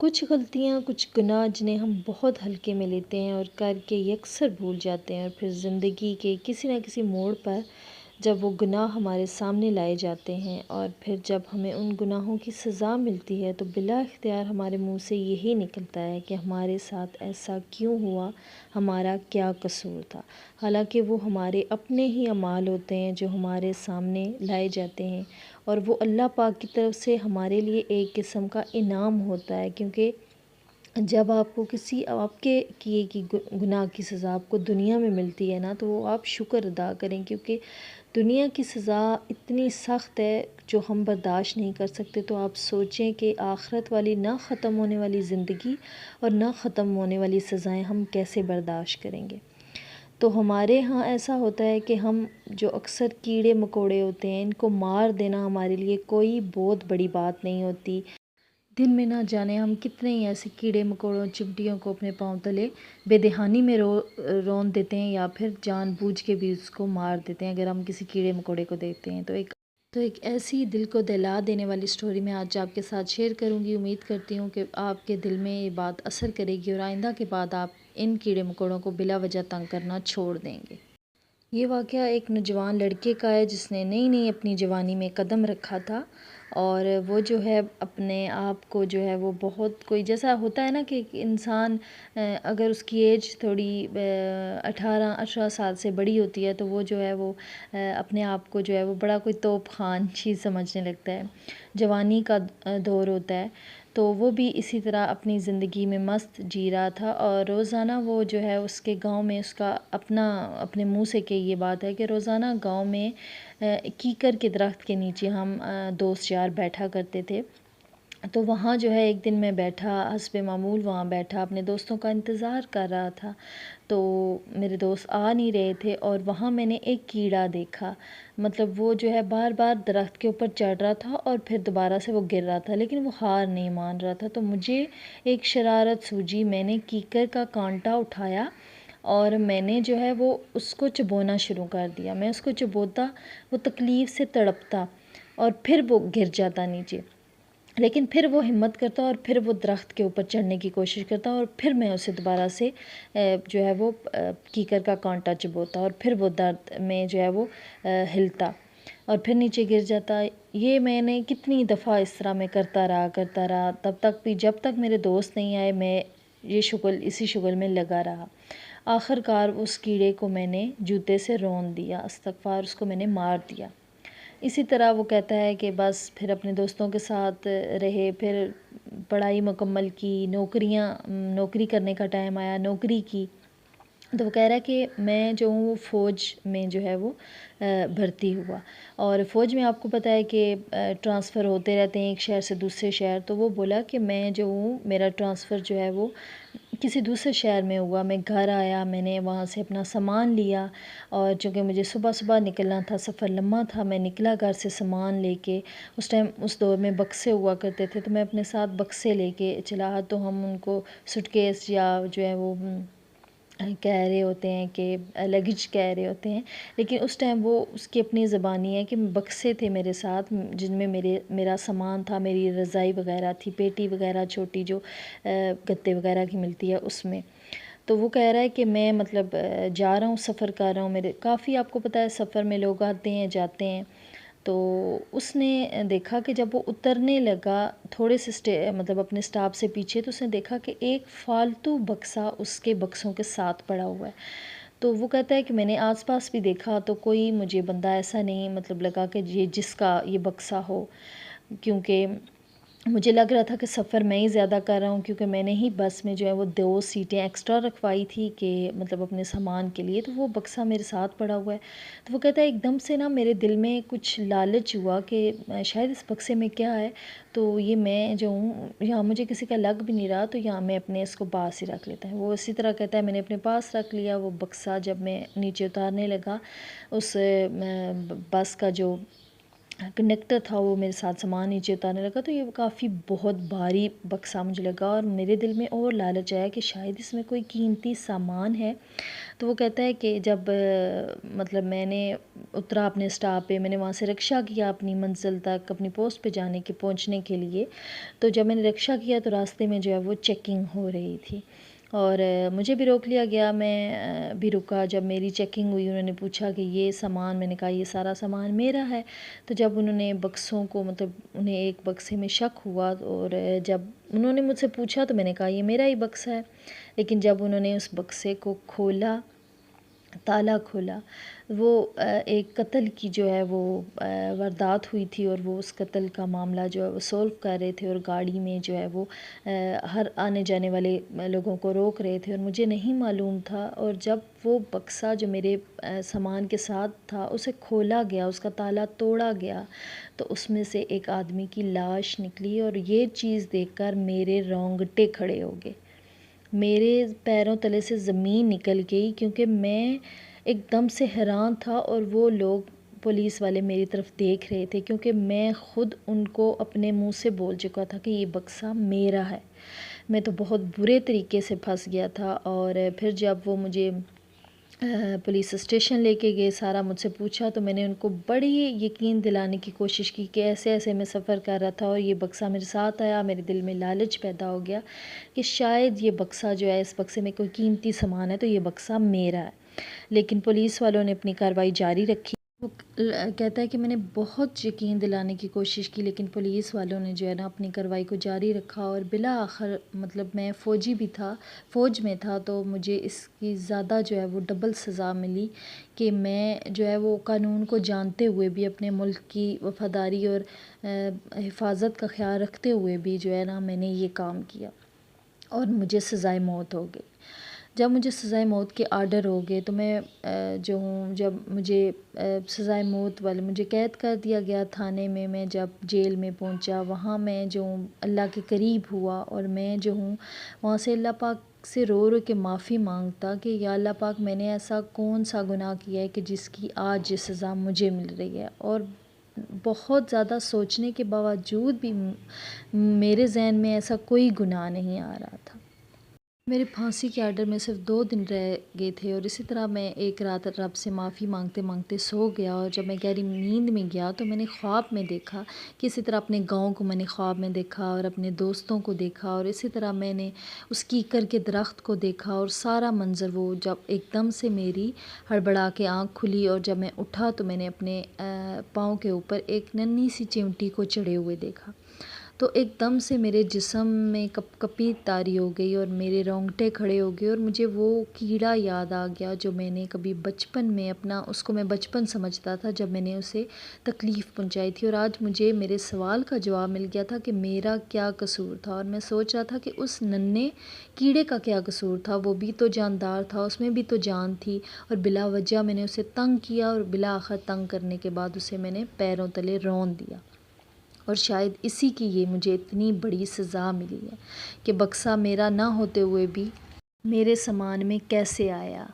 کچھ غلطیاں، کچھ گناہ جنہیں ہم بہت ہلکے میں لیتے ہیں اور کر کے یکسر بھول جاتے ہیں، اور پھر زندگی کے کسی نہ کسی موڑ پر جب وہ گناہ ہمارے سامنے لائے جاتے ہیں اور پھر جب ہمیں ان گناہوں کی سزا ملتی ہے تو بلا اختیار ہمارے منہ سے یہی نکلتا ہے کہ ہمارے ساتھ ایسا کیوں ہوا، ہمارا کیا قصور تھا۔ حالانکہ وہ ہمارے اپنے ہی اعمال ہوتے ہیں جو ہمارے سامنے لائے جاتے ہیں، اور وہ اللہ پاک کی طرف سے ہمارے لیے ایک قسم کا انعام ہوتا ہے، کیونکہ جب آپ کو کسی آپ کے کیے کی گناہ کی سزا آپ کو دنیا میں ملتی ہے نا، تو وہ آپ شکر ادا کریں، کیونکہ دنیا کی سزا اتنی سخت ہے جو ہم برداشت نہیں کر سکتے۔ تو آپ سوچیں کہ آخرت والی نہ ختم ہونے والی زندگی اور نہ ختم ہونے والی سزائیں ہم کیسے برداشت کریں گے۔ تو ہمارے ہاں ایسا ہوتا ہے کہ ہم جو اکثر کیڑے مکوڑے ہوتے ہیں ان کو مار دینا ہمارے لیے کوئی بہت بڑی بات نہیں ہوتی۔ دن میں نہ جانے ہم کتنے ہی ایسے کیڑے مکوڑوں چمٹیوں کو اپنے پاؤں تلے بے دہانی میں رون دیتے ہیں، یا پھر جان بوجھ کے بھی اس کو مار دیتے ہیں اگر ہم کسی کیڑے مکوڑے کو دیکھتے ہیں۔ تو ایک ایسی دل کو دہلا دینے والی سٹوری میں آج آپ کے ساتھ شیئر کروں گی۔ امید کرتی ہوں کہ آپ کے دل میں یہ بات اثر کرے گی اور آئندہ کے بعد آپ ان کیڑے مکوڑوں کو بلا وجہ تنگ کرنا چھوڑ دیں گے۔ یہ واقعہ ایک نوجوان لڑکے کا ہے جس نے نئی اپنی جوانی میں قدم رکھا تھا، اور وہ جو ہے اپنے آپ کو جو ہے وہ بہت کوئی جیسا ہوتا ہے نا کہ انسان اگر اس کی ایج تھوڑی 18 سال سے بڑی ہوتی ہے تو وہ جو ہے وہ اپنے آپ کو جو ہے وہ بڑا کوئی توپ خان چیز سمجھنے لگتا ہے۔ جوانی کا دور ہوتا ہے، تو وہ بھی اسی طرح اپنی زندگی میں مست جی رہا تھا، اور روزانہ وہ جو ہے اس کے گاؤں میں اس کا اپنے منہ سے کہ یہ بات ہے کہ روزانہ گاؤں میں کیکر کے درخت کے نیچے ہم دوست یار بیٹھا کرتے تھے۔ تو وہاں جو ہے ایک دن میں بیٹھا، حسب معمول وہاں بیٹھا اپنے دوستوں کا انتظار کر رہا تھا، تو میرے دوست آ نہیں رہے تھے، اور وہاں میں نے ایک کیڑا دیکھا۔ مطلب وہ جو ہے بار بار درخت کے اوپر چڑھ رہا تھا اور پھر دوبارہ سے وہ گر رہا تھا، لیکن وہ ہار نہیں مان رہا تھا۔ تو مجھے ایک شرارت سوجی، میں نے کیکر کا کانٹا اٹھایا اور میں نے جو ہے وہ اس کو چبونا شروع کر دیا۔ میں اس کو چبوتا، وہ تکلیف سے تڑپتا اور پھر وہ گر جاتا نیچے، لیکن پھر وہ ہمت کرتا اور پھر وہ درخت کے اوپر چڑھنے کی کوشش کرتا، اور پھر میں اسے دوبارہ سے جو ہے وہ کیکر کا کانٹا چبوتا، اور پھر وہ درد میں جو ہے وہ ہلتا اور پھر نیچے گر جاتا۔ یہ میں نے کتنی دفعہ اس طرح میں کرتا رہا، تب تک بھی جب تک میرے دوست نہیں آئے میں اسی شغل میں لگا رہا۔ آخر کار اس کیڑے کو میں نے جوتے سے رون دیا، استغفار، اس کو میں نے مار دیا۔ اسی طرح وہ کہتا ہے کہ بس پھر اپنے دوستوں کے ساتھ رہے، پھر پڑھائی مکمل کی، نوکری کرنے کا ٹائم آیا، نوکری کی۔ تو وہ کہہ رہا ہے کہ میں جو ہوں وہ فوج میں جو ہے وہ بھرتی ہوا، اور فوج میں آپ کو پتہ ہے کہ ٹرانسفر ہوتے رہتے ہیں ایک شہر سے دوسرے شہر۔ تو وہ بولا کہ میں جو ہوں میرا ٹرانسفر جو ہے وہ کسی دوسرے شہر میں ہوا، میں گھر آیا، میں نے وہاں سے اپنا سامان لیا، اور چونکہ مجھے صبح نکلنا تھا، سفر لمبا تھا، میں نکلا گھر سے سامان لے کے۔ اس دور میں بکسے ہوا کرتے تھے، تو میں اپنے ساتھ بکسے لے کے چلا، تو ہم ان کو سوٹ کیس یا جو ہے وہ کہہ رہے ہوتے ہیں کہ لگیج کہہ رہے ہوتے ہیں، لیکن اس ٹائم وہ اس کی اپنی زبانی ہے کہ بکسے تھے میرے ساتھ جن میں میرا سامان تھا، میری رضائی وغیرہ تھی، پیٹی وغیرہ چھوٹی جو گتے وغیرہ کی ملتی ہے اس میں۔ تو وہ کہہ رہا ہے کہ میں مطلب جا رہا ہوں، سفر کر رہا ہوں، میرے کافی آپ کو پتہ ہے سفر میں لوگ آتے ہیں جاتے ہیں۔ تو اس نے دیکھا کہ جب وہ اترنے لگا تھوڑے سے مطلب اپنے سٹاپ سے پیچھے، تو اس نے دیکھا کہ ایک فالتو بکسا اس کے بکسوں کے ساتھ پڑا ہوا ہے۔ تو وہ کہتا ہے کہ میں نے آس پاس بھی دیکھا تو کوئی مجھے بندہ ایسا نہیں مطلب لگا کہ یہ جس کا یہ بکسا ہو، کیونکہ مجھے لگ رہا تھا کہ سفر میں ہی زیادہ کر رہا ہوں، کیونکہ میں نے ہی بس میں جو ہے وہ 2 سیٹیں ایکسٹرا رکھوائی تھی کہ مطلب اپنے سامان کے لیے، تو وہ بکسا میرے ساتھ پڑا ہوا ہے۔ تو وہ کہتا ہے ایک دم سے نا میرے دل میں کچھ لالچ ہوا کہ شاید اس بکسے میں کیا ہے، تو یہ میں جو ہوں یہاں مجھے کسی کا لگ بھی نہیں رہا، تو یہاں میں اپنے اس کو پاس ہی رکھ لیتا ہے۔ وہ اسی طرح کہتا ہے میں نے اپنے پاس رکھ لیا وہ بکسا۔ جب میں نیچے اتارنے لگا، اس بس کا جو کنڈکٹر تھا وہ میرے ساتھ سامان نیچے اتارنے لگا، تو یہ کافی بہت بھاری بکسا مجھے لگا، اور میرے دل میں اور لالچ آیا کہ شاید اس میں کوئی قیمتی سامان ہے۔ تو وہ کہتا ہے کہ جب مطلب میں نے اترا اپنے اسٹاپ پہ، میں نے وہاں سے رکشہ کیا اپنی منزل تک، اپنی پوسٹ پہ پہنچنے کے لیے، تو جب میں نے رکشہ کیا تو راستے میں جو ہے وہ چیکنگ ہو رہی تھی اور مجھے بھی روک لیا گیا، میں بھی رکا۔ جب میری چیکنگ ہوئی انہوں نے پوچھا کہ یہ سامان، میں نے کہا یہ سارا سامان میرا ہے۔ تو جب انہوں نے بکسوں کو مطلب انہیں ایک بکسے میں شک ہوا اور جب انہوں نے مجھ سے پوچھا تو میں نے کہا یہ میرا ہی بکسہ ہے، لیکن جب انہوں نے اس بکسے کو کھولا، تالا کھولا، وہ ایک قتل کی جو ہے وہ واردات ہوئی تھی اور وہ اس قتل کا معاملہ جو ہے وہ سولو کر رہے تھے اور گاڑی میں جو ہے وہ ہر آنے جانے والے لوگوں کو روک رہے تھے اور مجھے نہیں معلوم تھا، اور جب وہ بکسہ جو میرے سامان کے ساتھ تھا اسے کھولا گیا، اس کا تالا توڑا گیا، تو اس میں سے ایک آدمی کی لاش نکلی اور یہ چیز دیکھ کر میرے رونگٹے کھڑے ہو گئے، میرے پیروں تلے سے زمین نکل گئی، کیونکہ میں ایک دم سے حیران تھا اور وہ لوگ پولیس والے میری طرف دیکھ رہے تھے، کیونکہ میں خود ان کو اپنے منہ سے بول چکا تھا کہ یہ بکسہ میرا ہے۔ میں تو بہت برے طریقے سے پھنس گیا تھا، اور پھر جب وہ مجھے پولیس اسٹیشن لے کے گئے، سارا مجھ سے پوچھا، تو میں نے ان کو بڑی یقین دلانے کی کوشش کی کہ ایسے ایسے میں سفر کر رہا تھا اور یہ بکسہ میرے ساتھ آیا، میرے دل میں لالچ پیدا ہو گیا کہ شاید یہ بکسہ جو ہے، اس بکسے میں کوئی قیمتی سامان ہے تو یہ بکسہ میرا ہے، لیکن پولیس والوں نے اپنی کارروائی جاری رکھی۔ وہ کہتا ہے کہ میں نے بہت یقین دلانے کی کوشش کی، لیکن پولیس والوں نے جو ہے نا اپنی کارروائی کو جاری رکھا، اور بالآخر مطلب میں فوجی بھی تھا، فوج میں تھا، تو مجھے اس کی زیادہ جو ہے وہ ڈبل سزا ملی کہ میں جو ہے وہ قانون کو جانتے ہوئے بھی، اپنے ملک کی وفاداری اور حفاظت کا خیال رکھتے ہوئے بھی جو ہے نا میں نے یہ کام کیا اور مجھے سزائے موت ہو گئی۔ جب مجھے سزائے موت کے آرڈر ہو گئے تو میں جو ہوں، جب مجھے سزائے موت والے مجھے قید کر دیا گیا تھانے میں، میں جب جیل میں پہنچا وہاں میں جو ہوں اللہ کے قریب ہوا، اور میں جو ہوں وہاں سے اللہ پاک سے رو رو کے معافی مانگتا کہ یا اللہ پاک، میں نے ایسا کون سا گناہ کیا ہے کہ جس کی آج یہ سزا مجھے مل رہی ہے، اور بہت زیادہ سوچنے کے باوجود بھی میرے ذہن میں ایسا کوئی گناہ نہیں آ رہا تھا۔ میرے پھانسی کے آرڈر میں صرف 2 دن رہ گئے تھے، اور اسی طرح میں ایک رات رب سے معافی مانگتے مانگتے سو گیا، اور جب میں گہری نیند میں گیا تو میں نے خواب میں دیکھا کہ اسی طرح اپنے گاؤں کو میں نے خواب میں دیکھا اور اپنے دوستوں کو دیکھا، اور اسی طرح میں نے اس کیکر کے درخت کو دیکھا، اور سارا منظر وہ جب ایک دم سے میری ہڑبڑا کے آنکھ کھلی، اور جب میں اٹھا تو میں نے اپنے پاؤں کے اوپر ایک ننھی سی چیونٹی کو چڑھے ہوئے دیکھا، تو ایک دم سے میرے جسم میں کپ کپی طاری ہو گئی اور میرے رونگٹے کھڑے ہو گئے، اور مجھے وہ کیڑا یاد آ گیا جو میں نے کبھی بچپن میں اس کو میں بچپن سمجھتا تھا جب میں نے اسے تکلیف پہنچائی تھی، اور آج مجھے میرے سوال کا جواب مل گیا تھا کہ میرا کیا قصور تھا، اور میں سوچ رہا تھا کہ اس ننھے کیڑے کا کیا قصور تھا، وہ بھی تو جاندار تھا، اس میں بھی تو جان تھی، اور بلا وجہ میں نے اسے تنگ کیا، اور بالآخر تنگ کرنے کے بعد اسے میں نے پیروں تلے رون دیا، اور شاید اسی کی یہ مجھے اتنی بڑی سزا ملی ہے کہ بکسہ میرا نہ ہوتے ہوئے بھی میرے سامان میں کیسے آیا،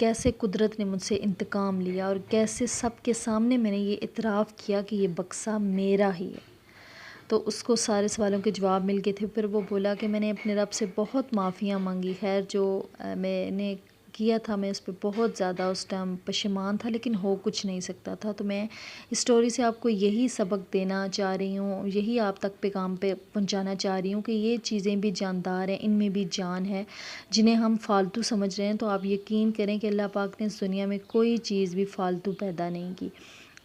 کیسے قدرت نے مجھ سے انتقام لیا، اور کیسے سب کے سامنے میں نے یہ اعتراف کیا کہ یہ بکسہ میرا ہی ہے۔ تو اس کو سارے سوالوں کے جواب مل گئے تھے۔ پھر وہ بولا کہ میں نے اپنے رب سے بہت معافیاں مانگی، خیر جو میں نے کیا تھا میں اس پہ بہت زیادہ اس ٹائم پشیمان تھا، لیکن ہو کچھ نہیں سکتا تھا۔ تو میں اس سٹوری سے آپ کو یہی سبق دینا چاہ رہی ہوں، یہی آپ تک پیغام پہ پہنچانا چاہ رہی ہوں کہ یہ چیزیں بھی جاندار ہیں، ان میں بھی جان ہے، جنہیں ہم فالتو سمجھ رہے ہیں تو آپ یقین کریں کہ اللہ پاک نے اس دنیا میں کوئی چیز بھی فالتو پیدا نہیں کی۔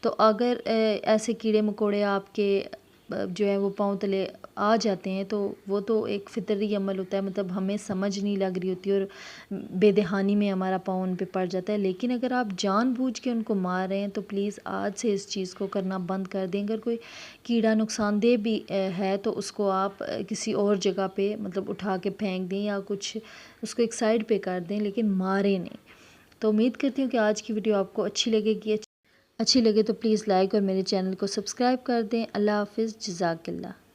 تو اگر ایسے کیڑے مکوڑے آپ کے جو ہے وہ پاؤں تلے آ جاتے ہیں تو وہ تو ایک فطری عمل ہوتا ہے، مطلب ہمیں سمجھ نہیں لگ رہی ہوتی اور بے دہانی میں ہمارا پاؤں ان پہ پڑ جاتا ہے، لیکن اگر آپ جان بوجھ کے ان کو مار رہے ہیں تو پلیز آج سے اس چیز کو کرنا بند کر دیں۔ اگر کوئی کیڑا نقصان دہ بھی ہے تو اس کو آپ کسی اور جگہ پہ مطلب اٹھا کے پھینک دیں یا کچھ اس کو ایک سائڈ پہ کر دیں، لیکن ماریں نہیں۔ تو امید کرتی ہوں کہ آج کی ویڈیو آپ کو اچھی لگے گی، اچھی لگے تو پلیز لائک اور میرے چینل کو سبسکرائب کر دیں۔ اللہ حافظ، جزاک اللہ۔